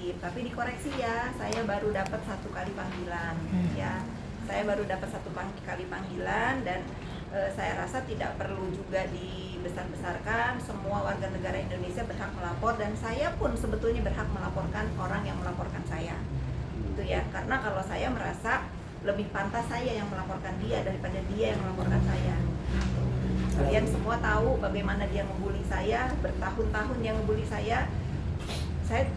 wajib, tapi dikoreksi ya, saya baru dapat 1 kali panggilan ya. Saya baru dapat 1 kali panggilan dan saya rasa tidak perlu juga dibesar-besarkan. Semua warga negara Indonesia berhak melapor dan saya pun sebetulnya berhak melaporkan orang yang melaporkan saya. Itu ya, karena kalau saya merasa lebih pantas saya yang melaporkan dia daripada dia yang melaporkan saya. Kalian semua tahu bagaimana dia membuli saya, bertahun-tahun dia membuli saya.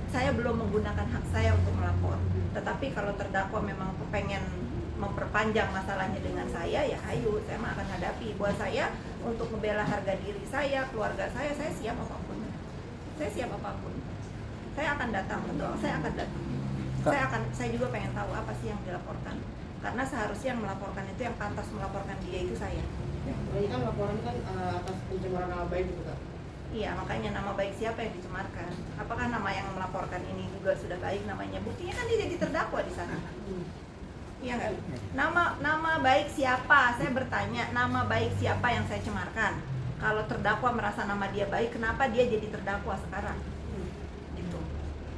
Saya belum menggunakan hak saya untuk melapor. Tetapi kalau terdakwa memang pengen memperpanjang masalahnya dengan saya, ya ayo, saya mah akan hadapi. Buat saya, untuk membela harga diri saya, keluarga saya siap apapun. Saya siap apapun. Saya akan datang, betul, saya akan datang. Saya juga pengen tahu apa sih yang dilaporkan. Karena seharusnya yang melaporkan itu, yang pantas melaporkan dia itu saya. Ini kan laporan kan atas pencemaran nama baik gitu Kak. Iya, makanya nama baik siapa yang dicemarkan? Apakah nama yang melaporkan ini juga sudah baik namanya? Buktinya kan dia jadi terdakwa di sana. Iya nggak? Nama baik siapa? Saya bertanya, nama baik siapa yang saya cemarkan? Kalau terdakwa merasa nama dia baik, kenapa dia jadi terdakwa sekarang? Gitu,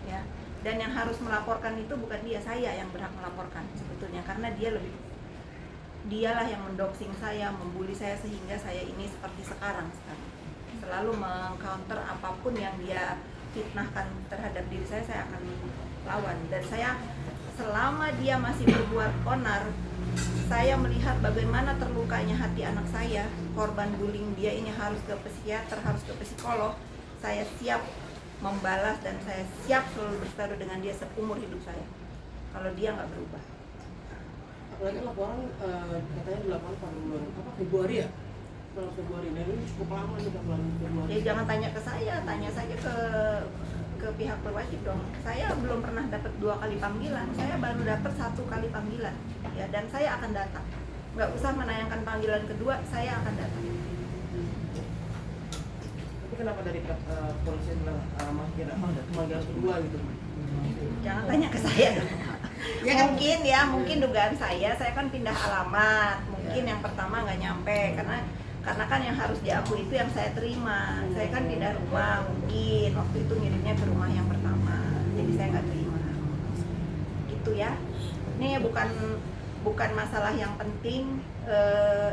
ya. Dan yang harus melaporkan itu bukan dia, saya yang berhak melaporkan sebetulnya, karena dialah yang mendoxing saya, membuli saya sehingga saya ini seperti sekarang. Selalu mengcounter apapun yang dia fitnahkan terhadap diri saya akan lawan. Dan saya, selama dia masih berbuat onar, saya melihat bagaimana terlukanya hati anak saya, korban bullying dia ini, harus ke psikiater, harus ke psikolog. Saya siap membalas dan saya siap selalu bertaruh dengan dia seumur hidup saya kalau dia nggak berubah. Apalagi laporan katanya dilakukan pada bulan Februari ya? Bulan Februari, dan ini cukup lama juga bulan Februari. Ya jangan tanya ke saya, tanya saja ke pihak berwajib dong. Saya belum pernah dapat 2 kali panggilan, saya baru dapat 1 kali panggilan ya, dan saya akan datang. Nggak usah menayangkan panggilan kedua, saya akan datang. Tapi kenapa dari polisi bilang panggilan kedua gitu? Jangan tanya ke saya dong. Ya kan? Mungkin dugaan saya kan pindah alamat. Mungkin yang pertama nggak nyampe karena kan yang harus diakui itu yang saya terima. Saya kan pindah rumah, mungkin waktu itu ngirimnya ke rumah yang pertama, jadi saya nggak terima. Gitu ya. Ini bukan masalah yang penting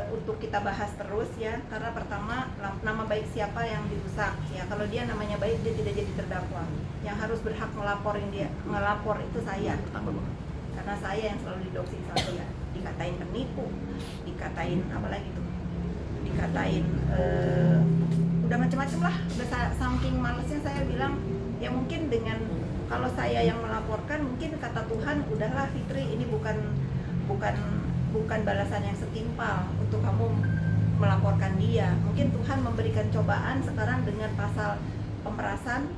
untuk kita bahas terus ya, karena pertama nama baik siapa yang dirusak ya. Kalau dia namanya baik, dia tidak jadi terdakwa. Yang harus berhak ngelapor itu saya, karena saya yang selalu didoxing sama dia, dikatain penipu, dikatain apa lagi tuh, dikatain udah macam-macam lah. Udah saking malesnya saya bilang, ya mungkin dengan kalau saya yang melaporkan, mungkin kata Tuhan, udahlah Fitri, ini bukan balasan yang setimpal untuk kamu melaporkan dia. Mungkin Tuhan memberikan cobaan sekarang dengan pasal pemerasan,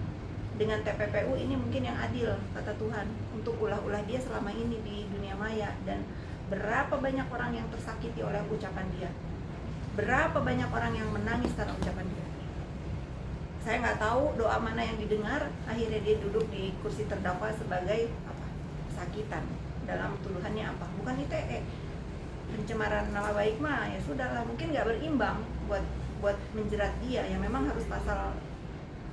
dengan TPPU, ini mungkin yang adil, kata Tuhan, untuk ulah-ulah dia selama ini di dunia maya. Dan berapa banyak orang yang tersakiti oleh ucapan dia, berapa banyak orang yang menangis karena ucapan dia. Saya nggak tahu doa mana yang didengar, akhirnya dia duduk di kursi terdakwa sebagai apa? Sakitan. Dalam tuduhannya apa? Bukan ITE. Pencemaran nama baik mah ya sudahlah, mungkin nggak berimbang buat menjerat dia, yang memang harus pasal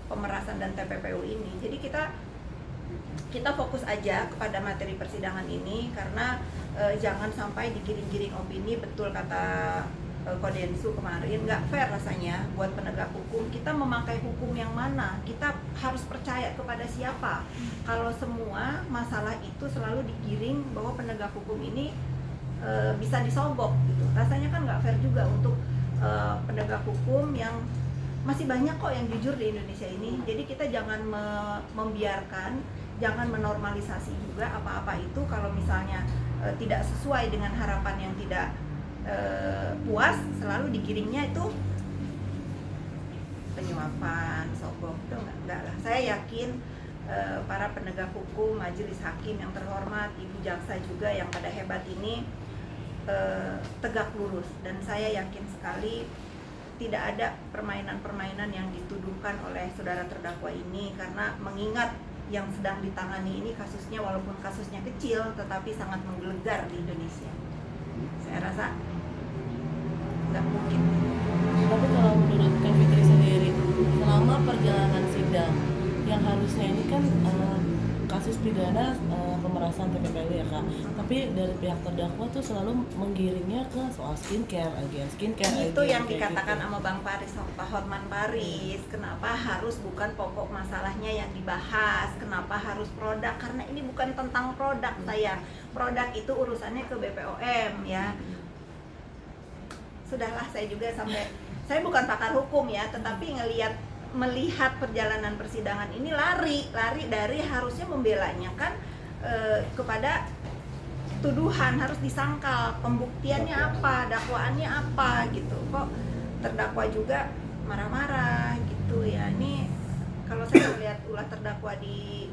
pemerasan dan TPPU ini. Jadi kita fokus aja kepada materi persidangan ini, karena jangan sampai digiring-giring opini. Betul kata Kodensu kemarin, nggak fair rasanya buat penegak hukum. Kita memakai hukum yang mana? Kita harus percaya kepada siapa? Kalau semua masalah itu selalu digiring bahwa penegak hukum ini bisa disogok gitu, rasanya kan nggak fair juga untuk penegak hukum yang masih banyak kok yang jujur di Indonesia ini. Jadi kita jangan membiarkan, jangan menormalisasi juga apa-apa itu kalau misalnya tidak sesuai dengan harapan yang tidak puas, selalu digiringnya itu penyuapan, sogok. Itu enggak lah. Saya yakin para penegak hukum, majelis hakim yang terhormat, ibu jaksa juga yang pada hebat ini tegak lurus, dan saya yakin sekali tidak ada permainan-permainan yang dituduhkan oleh saudara terdakwa ini, karena mengingat yang sedang ditangani ini kasusnya, walaupun kasusnya kecil tetapi sangat menggelegar di Indonesia. Saya rasa nggak mungkin. Tapi kalau menurut Kak Fitri sendiri, selama perjalanan sidang yang harusnya ini kan kasus pidana pemerasan TPPU ya Kak. Tapi dari pihak terdakwa tuh selalu menggiringnya ke soal skincare Itu yang kayak dikatakan gitu. sama Bang Paris, Pak Hotman Paris, kenapa harus bukan pokok masalahnya yang dibahas, kenapa harus produk, karena ini bukan tentang produk sayang. Produk itu urusannya ke BPOM ya. Sudahlah, saya juga saya bukan pakar hukum ya, tetapi melihat perjalanan persidangan ini lari dari harusnya membelanya kan kepada tuduhan, harus disangkal, pembuktiannya apa, dakwaannya apa gitu. Kok terdakwa juga marah-marah gitu ya. Ini kalau saya melihat ulah terdakwa di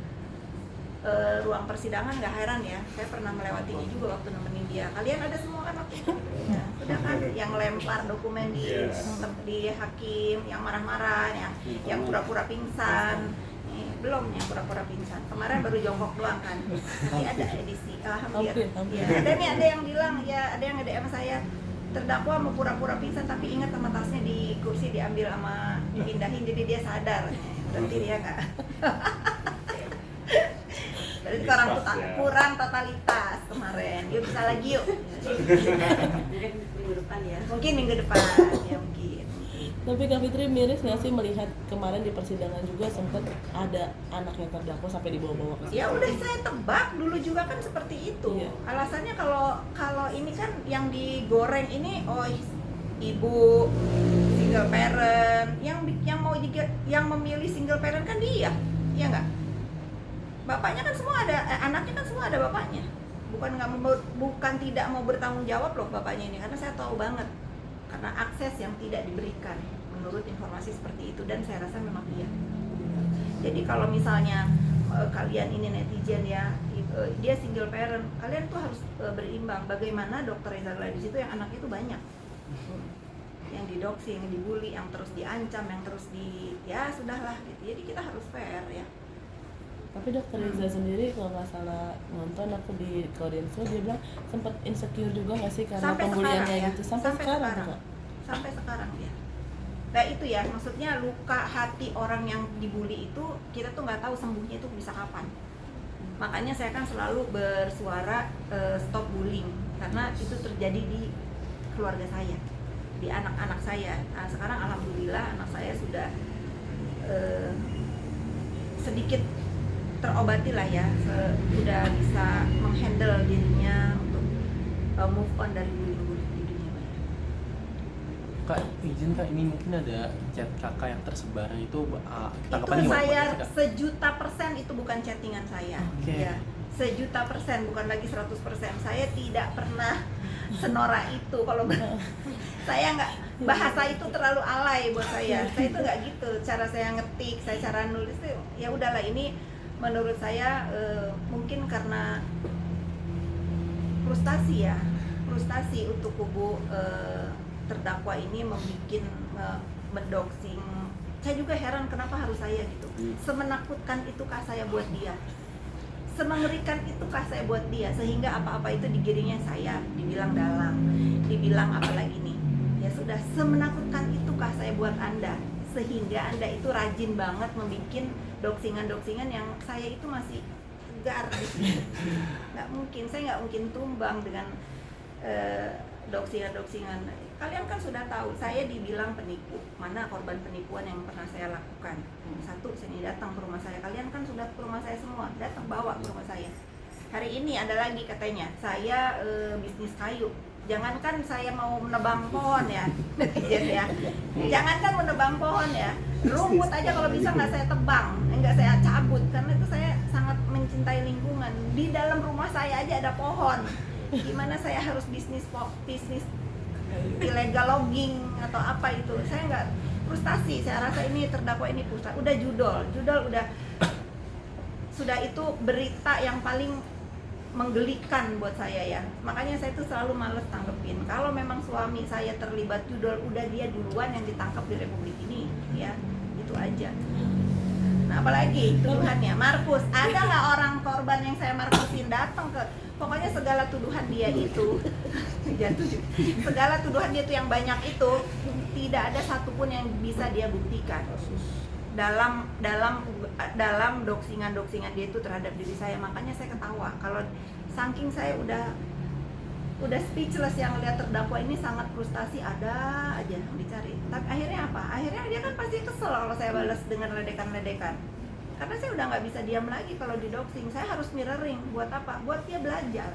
ruang persidangan nggak heran ya, saya pernah melewatinya juga waktu nemenin dia. Kalian ada semua kan waktu itu? Ya, sudah kan yang lempar dokumen di hakim, yang marah-marah, yang pura-pura pingsan. Belum yang pura-pura pingsan. Kemarin baru jongkok doang kan. Nanti ada edisi. Hampir. Ya, ada yang bilang ya, ada yang nge-DM saya, terdakwa mau pura-pura pingsan tapi ingat sama tasnya di kursi diambil sama dipindahin jadi dia sadar. Berarti dia nggak. Berarti kurang totalitas kemarin. Yuk bisa lagi yuk. Mungkin minggu depan ya. Mungkin minggu depan ya mungkin. Tapi Kak Fitri miris nggak sih melihat kemarin di persidangan juga sempat ada anaknya terdakwa sampai dibawa-bawa ke Ya udah saya tebak dulu juga kan seperti itu. Iya. Alasannya kalau ini kan yang digoreng ini ibu single parent, yang memilih single parent kan dia, ya nggak? Bapaknya kan semua ada, anaknya kan semua ada bapaknya. Bukan tidak mau bertanggung jawab loh bapaknya ini, karena saya tahu banget karena akses yang tidak diberikan menurut informasi seperti itu, dan saya rasa memang iya. Jadi kalau misalnya kalian ini netizen ya, dia single parent, kalian tuh harus berimbang. Bagaimana Dr. Reza Gladys itu yang anaknya itu banyak, yang didoxing, yang dibully, yang terus diancam, yang terus ya sudahlah gitu. Jadi kita harus fair ya. Tapi Dokter Reza sendiri kalau nggak salah nonton aku di Kodenso, dia bilang sempat insecure juga nggak sih karena Sampai pembuliannya sekarang, ya. gitu sampai sekarang. Sampai sekarang ya. Nah itu ya, maksudnya luka hati orang yang dibully itu kita tuh nggak tahu sembuhnya itu bisa kapan. Makanya saya kan selalu bersuara stop bullying, karena itu terjadi di keluarga saya, di anak-anak saya. Nah, sekarang alhamdulillah anak saya sudah sedikit terobati lah ya, sudah bisa menghandle dirinya untuk move on dari bullying di dunia maya. Kak, izin Kak, ini mungkin ada chat kakak yang tersebar itu Itu saya 1.000.000% itu bukan chattingan saya. Okay. Ya, 1.000.000% bukan lagi 100%. Saya tidak pernah senora itu. Kalau saya nggak, bahasa itu terlalu alay buat saya. Saya itu nggak gitu. Cara saya ngetik, cara nulis itu ya udahlah, ini menurut saya mungkin karena frustasi untuk kubu terdakwa ini mendoxing. Saya juga heran kenapa harus saya gitu. Semenakutkan itukah saya buat dia? Semengerikan itukah saya buat dia? Sehingga apa-apa itu digiringnya saya, dibilang dalang, dibilang apa lagi nih? Ya sudah, semenakutkan itukah saya buat Anda? Sehingga Anda itu rajin banget membuat doxingan yang saya itu masih segar gitu. Nggak mungkin, saya nggak mungkin tumbang dengan doxingan. Kalian kan sudah tahu, saya dibilang penipu. Mana korban penipuan yang pernah saya lakukan? Satu, sini datang ke rumah saya. Kalian kan sudah ke rumah saya semua, datang bawa ke rumah saya. Hari ini ada lagi katanya, saya bisnis kayu. Jangankan saya mau menebang pohon ya, ya. Jangankan menebang pohon ya, rumput aja kalau bisa nggak saya tebang, nggak saya cabut, karena itu saya sangat mencintai lingkungan. Di dalam rumah saya aja ada pohon, gimana saya harus bisnis illegal logging atau apa itu? Saya nggak, frustasi. Saya rasa ini terdakwa ini frustasi. Udah judul udah sudah, itu berita yang paling menggelikan buat saya ya. Makanya saya tuh selalu males tanggepin. Kalau memang suami saya terlibat judul, udah dia duluan yang ditangkap di Republik ini ya. Itu aja. Nah, apalagi tuduhannya Markus. Ada nggak orang korban yang saya Markusin datang ke, pokoknya segala tuduhan dia itu segala tuduhan dia itu yang banyak itu tidak ada satupun yang bisa dia buktikan. dalam doxingan dia itu terhadap diri saya. Makanya saya ketawa kalau saking saya udah speechless yang lihat terdakwa ini sangat frustasi, ada aja yang dicari. Tapi akhirnya apa? Akhirnya dia kan pasti kesel kalau saya balas dengan ledekan-ledekan. Karena saya udah nggak bisa diam lagi kalau di doxing. Saya harus mirroring. Buat apa? Buat dia belajar.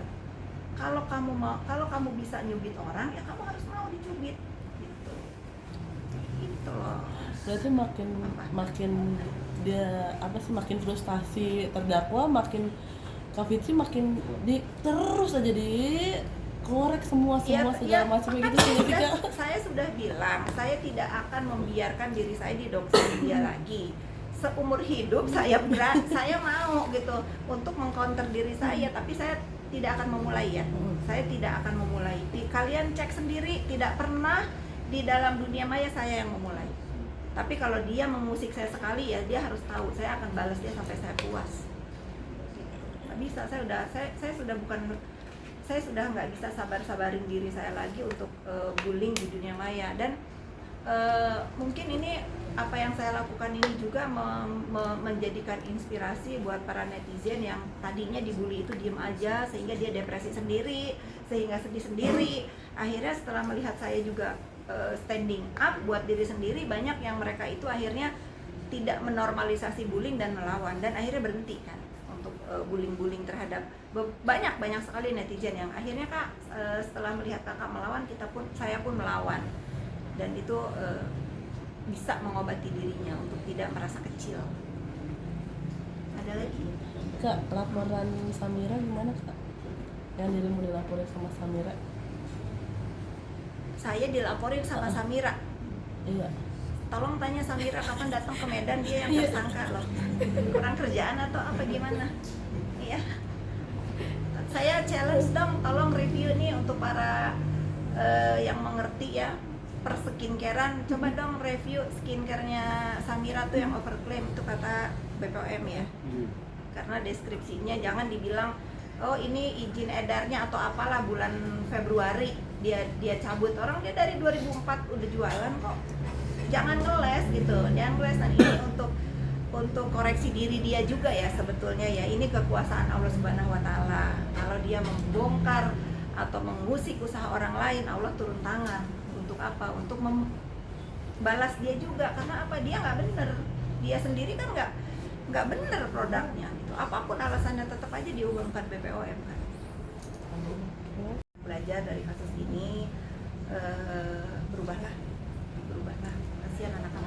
Kalau kamu bisa nyubit orang, ya kamu harus mau dicubit. Gitu. Gitu loh. Berarti makin dia makin frustasi terdakwa, makin Kak Fitri makin terus aja korek semua segala macam gitu. Saya sudah bilang, saya tidak akan membiarkan diri saya didoxing dia lagi. Seumur hidup saya mau gitu untuk mengcounter diri saya, tapi saya tidak akan memulai ya. Saya tidak akan memulai. Kalian cek sendiri, tidak pernah di dalam dunia maya saya yang memulai. Tapi kalau dia mengusik saya sekali ya dia harus tahu saya akan balas dia sampai saya puas. Nggak bisa, saya sudah nggak bisa sabarin diri saya lagi untuk bullying di dunia maya. Dan mungkin ini apa yang saya lakukan ini juga menjadikan inspirasi buat para netizen yang tadinya dibully itu diem aja sehingga dia depresi sendiri, sehingga sedih sendiri. Akhirnya setelah melihat saya juga standing up buat diri sendiri, banyak yang mereka itu akhirnya tidak menormalisasi bullying dan melawan, dan akhirnya berhenti kan untuk bullying terhadap banyak sekali netizen yang akhirnya Kak setelah melihat kakak melawan, saya pun melawan, dan itu bisa mengobati dirinya untuk tidak merasa kecil. Ada lagi? Kak, laporan Samira gimana Kak? Yang dirimu dilaporin sama Samira? Saya dilaporin sama Samira. Iya. Tolong tanya Samira kapan datang ke Medan, dia yang tersangka loh. Kurang kerjaan atau apa gimana? Iya. Saya challenge dong, tolong review nih untuk para yang mengerti ya per skincarean, coba dong review skincare-nya Samira tuh yang overclaim, itu kata BPOM ya. Karena deskripsinya jangan dibilang oh ini izin edarnya atau apalah bulan Februari dia cabut, orang dia dari 2004 udah jualan kok. Jangan ngeles gitu, jangan ngeles. Dan ini untuk koreksi diri dia juga ya sebetulnya ya, ini kekuasaan Allah Subhanahu wa taala. Kalau dia membongkar atau mengusik usaha orang lain, Allah turun tangan. Untuk apa? Untuk membalas dia juga, karena apa? Dia nggak bener, dia sendiri kan nggak bener produknya gitu. Apapun alasannya tetap aja diumumkan BPOM kan. Belajar dari kasus ini, berubahlah, kasihan anak-anak.